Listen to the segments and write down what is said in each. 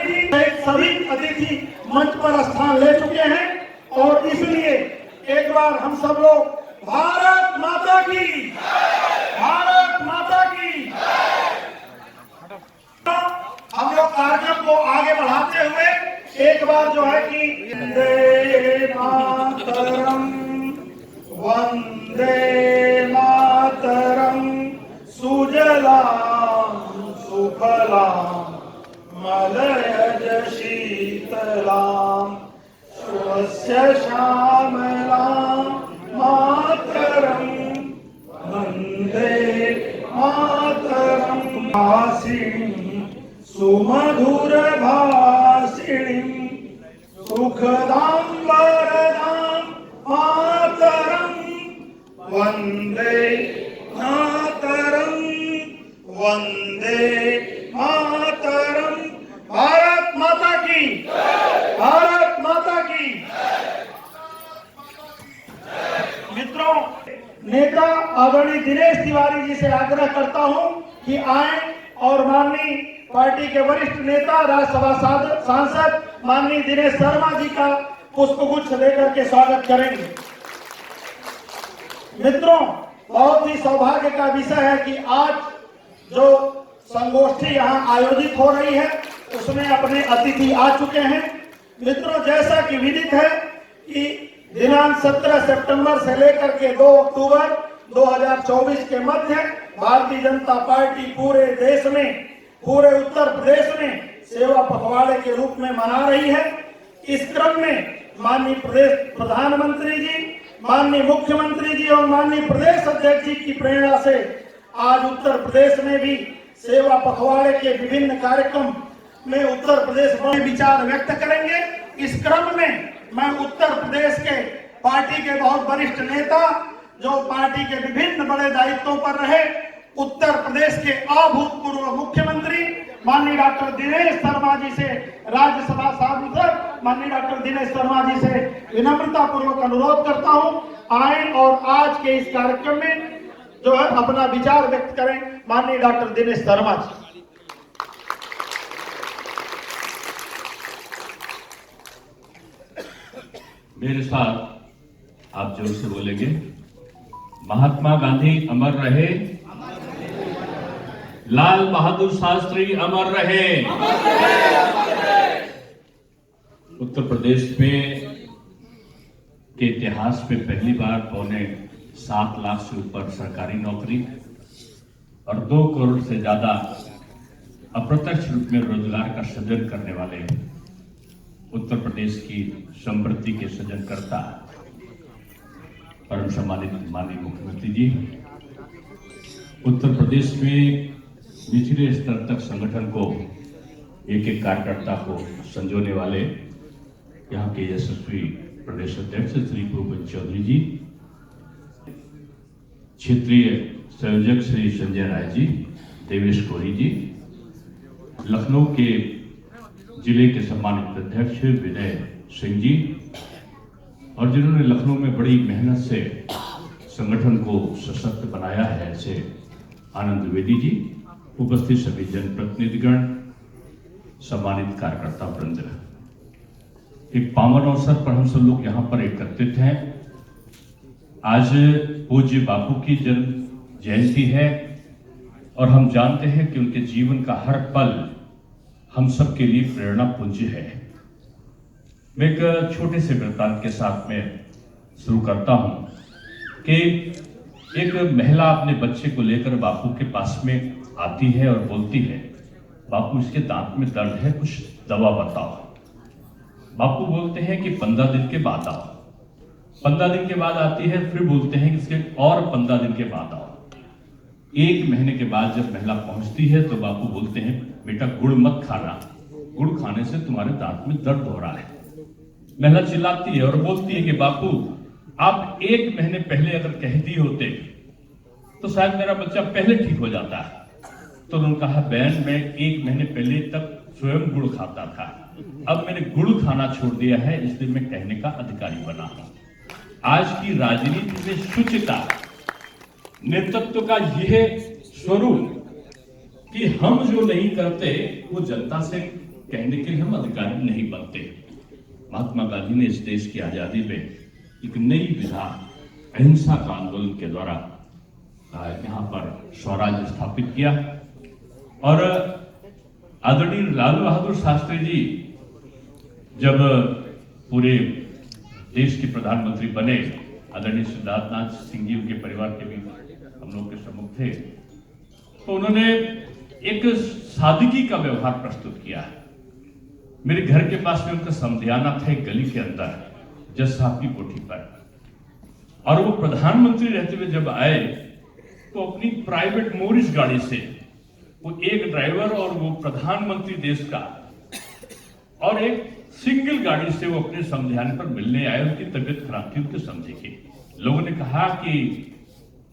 कि सभी अतिथि मंच पर स्थान ले चुके हैं और इसलिए एक बार हम सब लोग भारत माता की, भारत माता की, हम लोग कार्यक्रम को आगे बढ़ाते हुए एक बार जो है कि वंदे मातरम, वंदे मातरम, सुजलाम सुफलाम मलयज शीतलाम स्वस्य श्यामलाम मातरम, वंदे मातरम भाषिणी सुमधुर भाषिणी सुखदां वरदां मातरम, वंदे मातरम, वंदे मातरम। भारत माता की, भारत माता की। मित्रों, नेता आदरणीय दिनेश तिवारी जी से आग्रह करता हूं कि आए और माननीय पार्टी के वरिष्ठ नेता राज्यसभा सांसद माननीय दिनेश शर्मा जी का पुष्पगुच्छ लेकर के स्वागत करेंगे। मित्रों, बहुत ही सौभाग्य का विषय है कि आज जो संगोष्ठी यहाँ आयोजित हो रही है उसमें अपने अतिथि आ चुके हैं। मित्रों, जैसा कि विदित है कि दिनांक 17 सितंबर से लेकर के 2 अक्टूबर 2024 के मध्य भारतीय जनता पार्टी पूरे देश में, पूरे उत्तर प्रदेश में सेवा पखवाड़े के रूप में मना रही है। इस क्रम में माननीय प्रदेश प्रधानमंत्री जी, माननीय मुख्यमंत्री जी और माननीय प्रदेश अध्यक्ष जी की प्रेरणा से आज उत्तर प्रदेश में भी सेवा पखवाड़े के विभिन्न कार्यक्रम में उत्तर प्रदेश में विचार व्यक्त करेंगे। इस क्रम में मैं उत्तर प्रदेश के पार्टी के बहुत वरिष्ठ नेता, जो पार्टी के विभिन्न बड़े दायित्वों पर रहे, उत्तर प्रदेश के अभूतपूर्व मुख्यमंत्री माननीय डॉक्टर दिनेश शर्मा जी से, राज्यसभा सांसद माननीय डॉक्टर दिनेश शर्मा जी से विनम्रता पूर्वक अनुरोध करता हूं, आए और आज के इस कार्यक्रम में जो है अपना विचार व्यक्त करें। माननीय डॉक्टर दिनेश शर्मा जी। मेरे साथ आप जोर से बोलेंगे। महात्मा गांधी अमर रहे, लाल बहादुर शास्त्री अमर रहे। उत्तर प्रदेश में के इतिहास में पहली बार 7 लाख से ऊपर सरकारी नौकरी और 2 करोड़ से ज्यादा अप्रत्यक्ष रूप में रोजगार का सृजन करने वाले उत्तर प्रदेश की समृद्धि के सृजनकर्ता परम सम्मानित माननीय मुख्यमंत्री जी, उत्तर प्रदेश में निचले स्तर तक संगठन को एक एक कार्यकर्ता को संजोने वाले यहाँ के यशस्वी प्रदेश अध्यक्ष श्री भूपेंद्र चौधरी जी, क्षेत्रीय संयोजक श्री संजय राय जी, देवेश कोरी जी, लखनऊ के जिले के सम्मानित अध्यक्ष विनय सिंह जी, और जिन्होंने लखनऊ में बड़ी मेहनत से संगठन को सशक्त बनाया है, ऐसे आनंद द्विवेदी जी, उपस्थित सभी जनप्रतिनिधिगण, सम्मानित कार्यकर्ता वृंद। एक पावन अवसर पर हम सब लोग यहाँ पर एकत्रित हैं। आज पूज्य बापू की जन्म जयंती है और हम जानते हैं कि उनके जीवन का हर पल हम सबके लिए प्रेरणा पुंज है। मैं एक छोटे से वृत्तांत के साथ में शुरू करता हूं कि एक महिला अपने बच्चे को लेकर बापू के पास में आती है और बोलती है, बापू इसके दांत में दर्द है, कुछ दवा बताओ। बापू बोलते हैं कि 15 दिन के बाद आओ। 15 दिन के बाद आती है, फिर बोलते हैं कि इसके और 15 दिन के बाद आओ। 1 महीने के बाद जब महिला पहुंचती है तो बापू बोलते हैं, बेटा गुड़ मत खाना, गुड़ खाने से तुम्हारे दांत में दर्द हो रहा है। महिला चिल्लाती है और बोलती है कि बापू आप 1 महीने पहले अगर कह दिए होते तो शायद मेरा बच्चा पहले ठीक हो जाता है। तो उन्होंने कहा, बहन मैं 1 महीने पहले तक स्वयं गुड़ खाता था, अब मैंने गुड़ खाना छोड़ दिया है, इसलिए मैं कहने का अधिकारी बना हूं। आज की राजनीति में शुचिता, नेतृत्व का यह स्वरूप कि हम जो नहीं करते वो जनता से कहने के लिए हम अधिकारी नहीं बनते। महात्मा गांधी ने इस देश की आजादी में एक नई विधा अहिंसा का आंदोलन के द्वारा यहाँ पर स्वराज स्थापित किया और आदरणीय लाल बहादुर शास्त्री जी जब पूरे देश के प्रधानमंत्री बने, आदरणीय सिद्धार्थनाथ सिंह जी उनके परिवार के भी हम लोग के सम्मुख थे, तो उन्होंने एक सादगी का व्यवहार प्रस्तुत किया। मेरे घर के पास में उनका समधियाना था एक गली के अंदर जज साहब की कोठी पर, और वो प्रधानमंत्री रहते हुए जब आए तो अपनी प्राइवेट मोरिस गाड़ी से वो एक ड्राइवर और वो प्रधानमंत्री देश का और एक सिंगल गाड़ी से वो अपने समधियाने पर मिलने आए। उनकी तबीयत खराब थी, उनके समझे की लोगों ने कहा कि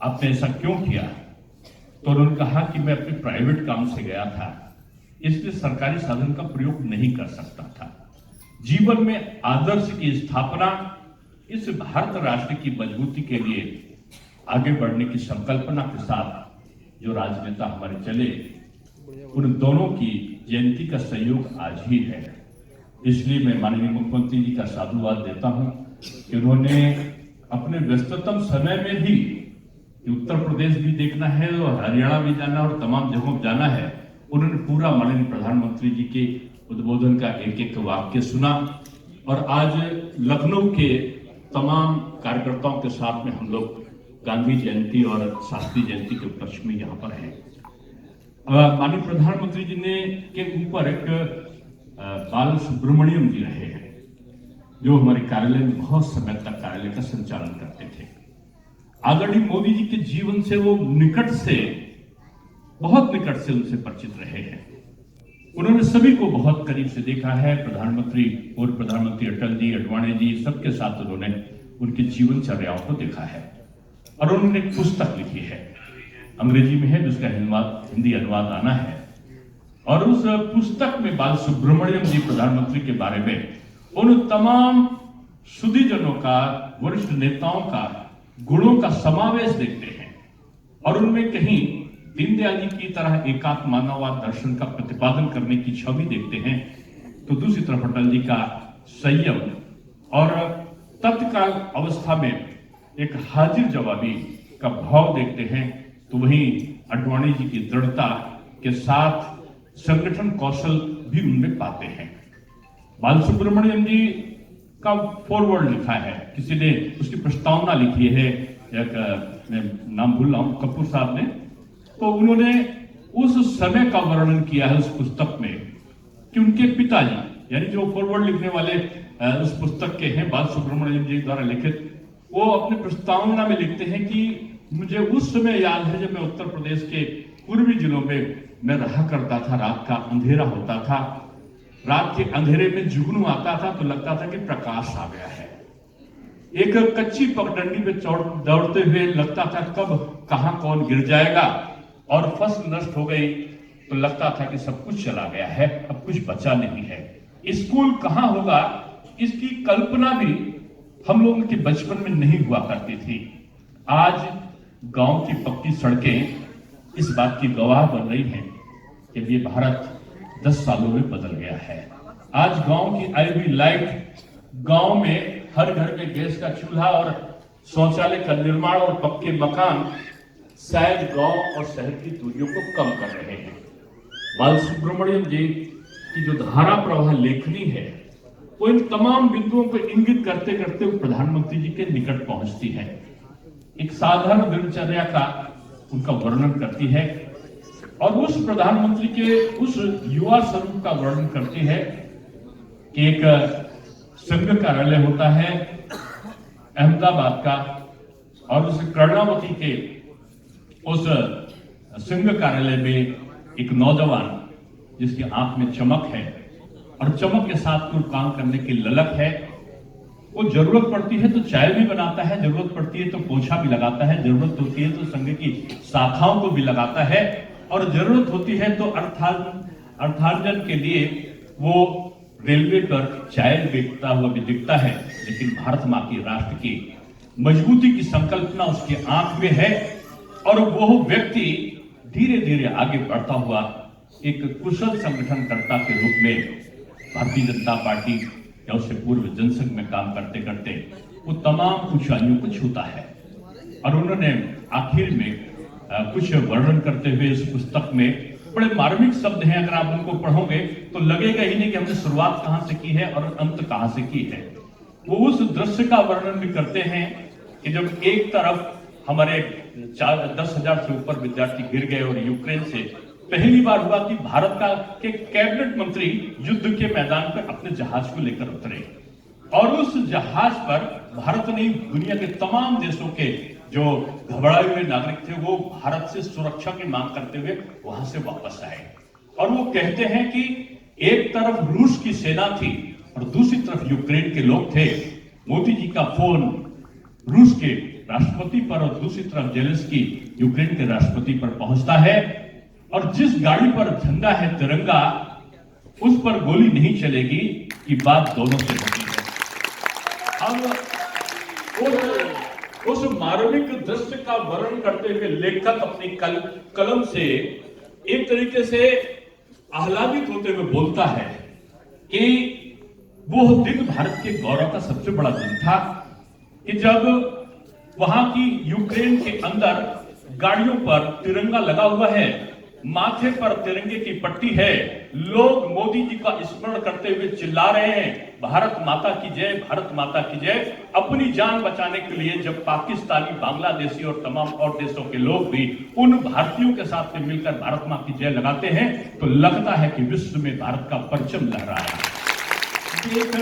आपने ऐसा क्यों किया, तो उन्होंने कहा कि मैं अपने प्राइवेट काम से गया था, इसलिए सरकारी साधन का प्रयोग नहीं कर सकता था। जीवन में आदर्श की स्थापना इस भारत राष्ट्र की मजबूती के लिए आगे बढ़ने की संकल्पना के साथ जो राजनेता हमारे चले, उन दोनों की जयंती का संयोग आज ही है। इसलिए मैं माननीय मुख्यमंत्री जी का साधुवाद देता हूं कि उन्होंने अपने व्यस्ततम समय में भी उत्तर प्रदेश भी देखना है और हरियाणा भी जाना और तमाम जगहों जाना है, उन्होंने पूरा माननीय प्रधानमंत्री जी के उद्बोधन का एक एक वाक्य सुना और आज लखनऊ के तमाम कार्यकर्ताओं के साथ में हम लोग गांधी जयंती और शास्त्री जयंती के उपलक्ष्य में यहाँ पर हैं। माननीय प्रधानमंत्री जी ने के ऊपर एक बाल सुब्रमण्यम जी रहे हैं जो हमारे कार्यालय में बहुत समय तक कार्यालय का संचालन करते थे। आदरणीय मोदी जी के जीवन से वो बहुत निकट से उनसे परिचित रहे हैं। उन्होंने सभी को बहुत करीब से देखा है। प्रधानमंत्री पूर्व प्रधानमंत्री अटल जी, अडवाणी जी, सबके साथ उन्होंने उनके जीवन चर्याओं को देखा है और उन्होंने एक पुस्तक लिखी है, अंग्रेजी में है जिसका हिंदी अनुवाद आना है, और उस पुस्तक में बाल सुब्रमण्यम जी प्रधानमंत्री के बारे में उन तमाम सुधीजनों का, वरिष्ठ नेताओं का गुणों का समावेश देखते हैं और उनमें कहीं दीनदयाल जी की तरह एकात्म मानववाद दर्शन का प्रतिपादन करने की छवि देखते हैं, तो दूसरी तरफ अटल जी का संयम और तत्काल अवस्था में एक हाजिर जवाबी का भाव देखते हैं, तो वहीं अडवाणी जी की दृढ़ता के साथ संगठन कौशल भी उनमें पाते हैं। बाल सुब्रमण्यम जी का फॉरवर्ड लिखा है, किसी ने उसकी प्रस्तावना लिखी है, एक मैं नाम भूल रहा हूं, कपूर साहब ने, तो उन्होंने उस समय का वर्णन किया है उस पुस्तक में कि उनके पिताजी यानी जो फॉरवर्ड लिखने वाले उस पुस्तक के हैं बाल सुब्रमण्यम जी द्वारा लिखित, वो अपने प्रस्तावना में लिखते हैं कि मुझे उस समय याद है जब मैं उत्तर प्रदेश के पूर्वी जिलों में मैं रहा करता था, रात का अंधेरा होता था, रात के अंधेरे में जुगनू आता था तो लगता था कि प्रकाश आ गया है। एक कच्ची पगडंडी पे दौड़ते हुए लगता था कब कहां कौन गिर जाएगा, और फसल नष्ट हो गई तो लगता था कि सब कुछ चला गया है, अब कुछ बचा नहीं है। स्कूल कहां होगा इसकी कल्पना भी हम लोगों के बचपन में नहीं हुआ करती थी। आज गांव की पक्की सड़कें इस बात की गवाह बन रही हैं कि ये भारत 10 सालों में बदल गया है। आज गांव की आईवी लाइट, गांव में हर घर में गैस का चूल्हा और शौचालय का निर्माण और पक्के मकान शायद गांव और शहर की दूरियों को कम कर रहे हैं। बाल सुब्रमण्यम जी की जो धारा प्रवाह लेखनी है वो इन तमाम बिंदुओं को इंगित करते करते वो प्रधानमंत्री जी के निकट पहुंचती है। एक साधारण दिनचर्या का उनका वर्णन करती है और उस प्रधानमंत्री के उस युवा स्वरूप का वर्णन करती है कि एक संघ कार्यालय होता है अहमदाबाद का, और उस कर्णावती के उस संघ कार्यालय में एक नौजवान जिसकी आंख में चमक है और चमक के साथ कुछ काम करने की ललक है, वो जरूरत पड़ती है तो चाय भी बनाता है, जरूरत पड़ती है तो पोछा भी लगाता है, जरूरत होती है तो संघ की शाखाओं को भी लगाता है, और जरूरत होती है तो अर्थार्जन के लिए वो रेलवे पर चाय बेचता हुआ भी दिखता है। लेकिन भारत माँ की, राष्ट्र की मजबूती की संकल्पना उसकी आंख में है और वो व्यक्ति धीरे धीरे आगे बढ़ता हुआ एक कुशल संगठनकर्ता के रूप में भारतीय जनता पार्टी या उससे पूर्व जनसंघ में काम करते करते वो तमाम ऊंचाइयों को छूता है। और उन्होंने आखिर में कुछ वर्णन करते हुए इस पुस्तक में बड़े मार्मिक शब्द हैं, अगर आप उनको पढ़ोगे तो लगेगा ही नहीं कि हमने शुरुआत कहां से की है और अंत कहां से की है। वो उस दृश्य का वर्णन भी करते हैं कि जब एक तरफ हमारे 10,000 से ऊपर विद्यार्थी गिर गए और यूक्रेन से पहली बार हुआ कि भारत के कैबिनेट मंत्री युद्ध के मैदान पर अपने जहाज को लेकर उतरे और उस जहाज पर भारत ने दुनिया के तमाम देशों के जो घबराए हुए नागरिक थे वो भारत से सुरक्षा की मांग करते हुए वहां से वापस आए। और वो कहते हैं कि एक तरफ रूस की सेना थी और दूसरी तरफ यूक्रेन के लोग थे। मोदी जी का फोन रूस के राष्ट्रपति पर और दूसरी तरफ जेलेंस्की यूक्रेन के राष्ट्रपति पर पहुंचता है और जिस गाड़ी पर झंडा है तिरंगा उस पर गोली नहीं चलेगी कि बात दोनों से होती है। अब उस मार्मिक दृश्य का वर्णन करते हुए लेखक अपनी कलम से एक तरीके से आह्लादित होते हुए बोलता है कि वो दिन भारत के गौरव का सबसे बड़ा दिन था कि जब वहां की यूक्रेन के अंदर गाड़ियों पर तिरंगा लगा हुआ है, माथे पर तिरंगे की पट्टी है, लोग मोदी जी का स्मरण करते हुए चिल्ला रहे हैं भारत माता की जय, भारत माता की जय। अपनी जान बचाने के लिए जब पाकिस्तानी, बांग्लादेशी और तमाम और देशों के लोग भी उन भारतीयों के साथ में मिलकर भारत मां की जय लगाते हैं तो लगता है कि विश्व में भारत का परचम लहरा है। एक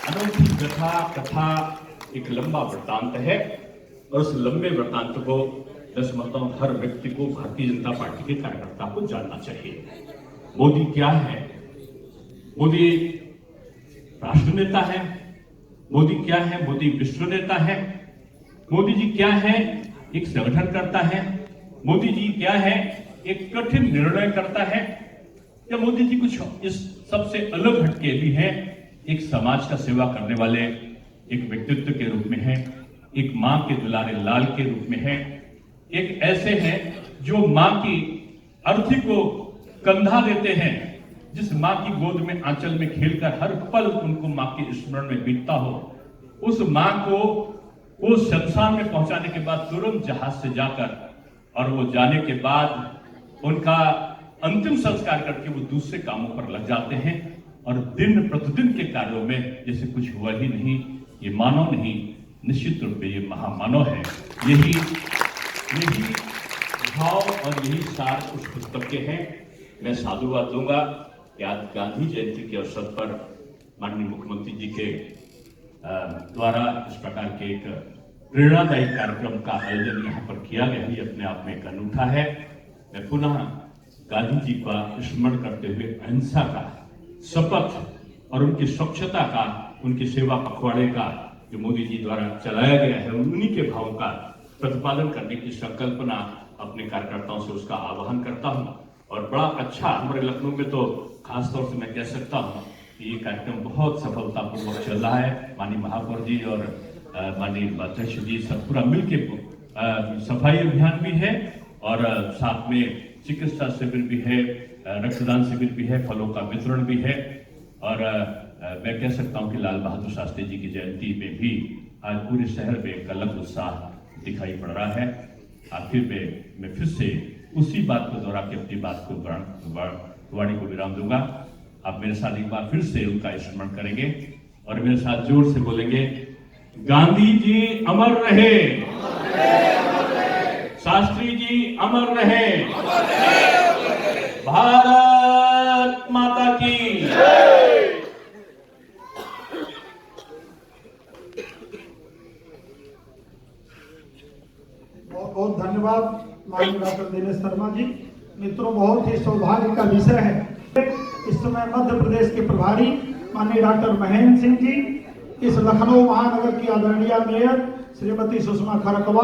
अनोखी कथा एक लंबा वृत्तांत है और उस लंबे वृत्तांत को मैं समझता हूं हर व्यक्ति को, भारतीय जनता पार्टी के कार्यकर्ता को जानना चाहिए। मोदी क्या है? मोदी राष्ट्र नेता है। मोदी क्या है? मोदी विश्व नेता है। मोदी जी क्या है? एक संगठन करता है। मोदी जी क्या है? एक कठिन निर्णय करता है। या मोदी जी कुछ इस सबसे अलग हटके भी हैं, एक समाज का सेवा करने वाले एक व्यक्तित्व के रूप में है, एक मां के दुलारे लाल के रूप में है, एक ऐसे हैं जो मां की अर्थी को कंधा देते हैं, जिस मां की गोद में आंचल में खेलकर हर पल उनको मां के स्मरण में बीतता हो, उस मां को वो शमशान में पहुंचाने के बाद तुरंत जहाज से जाकर और वो जाने के बाद उनका अंतिम संस्कार करके वो दूसरे कामों पर लग जाते हैं और दिन प्रतिदिन के कार्यों में जैसे कुछ हुआ ही नहीं। ये मानव नहीं, निश्चित रूप से ये महामानव है। यही भाव और यही सार उस पुस्तक के हैं। मैं साधुवाद दूंगा कि आज गांधी जयंती के अवसर पर माननीय मुख्यमंत्री जी के द्वारा इस प्रकार के एक प्रेरणादायी कार्यक्रम का आयोजन यहाँ पर किया गया, ये अपने आप में एक अनूठा है। मैं पुनः गांधी जी का स्मरण करते हुए अहिंसा का शपथ और उनकी स्वच्छता का, उनकी सेवा पखवाड़े का जो मोदी जी द्वारा चलाया गया है, उन्हीं के भावों का प्रतिपादन करने की संकल्पना अपने कार्यकर्ताओं से उसका आह्वान करता हूं। और बड़ा अच्छा हमारे लखनऊ में तो खासतौर से मैं कह सकता हूं कि ये कार्यक्रम बहुत सफलतापूर्वक चल रहा है। माननीय महापौर जी और माननीय अध्यक्ष जी सब पूरा मिलके सफाई अभियान भी है और साथ में चिकित्सा शिविर भी है, रक्तदान शिविर भी है, फलों का वितरण भी है। और मैं कह सकता हूं कि लाल बहादुर शास्त्री जी की जयंती में भी आज पूरे शहर में एक अलग उत्साह दिखाई पड़ रहा है। आखिर में मैं फिर से उसी बात को दोहरा के अपनी बात को वाणी को विराम दूंगा। आप मेरे साथ एक बार फिर से उनका स्मरण करेंगे और मेरे साथ जोर से बोलेंगे, गांधी जी अमर रहे, शास्त्री जी अमर रहे, भारत माता की बहुत बहुत धन्यवाद माननीय डॉक्टर दिनेश शर्मा जी। मित्रों, बहुत ही सौभाग्य का विषय है। इस समय मध्य प्रदेश के प्रभारी माननीय डॉक्टर महेंद्र सिंह जी, इस लखनऊ महानगर की आदरणीय मेयर श्रीमती सुषमा खरकवा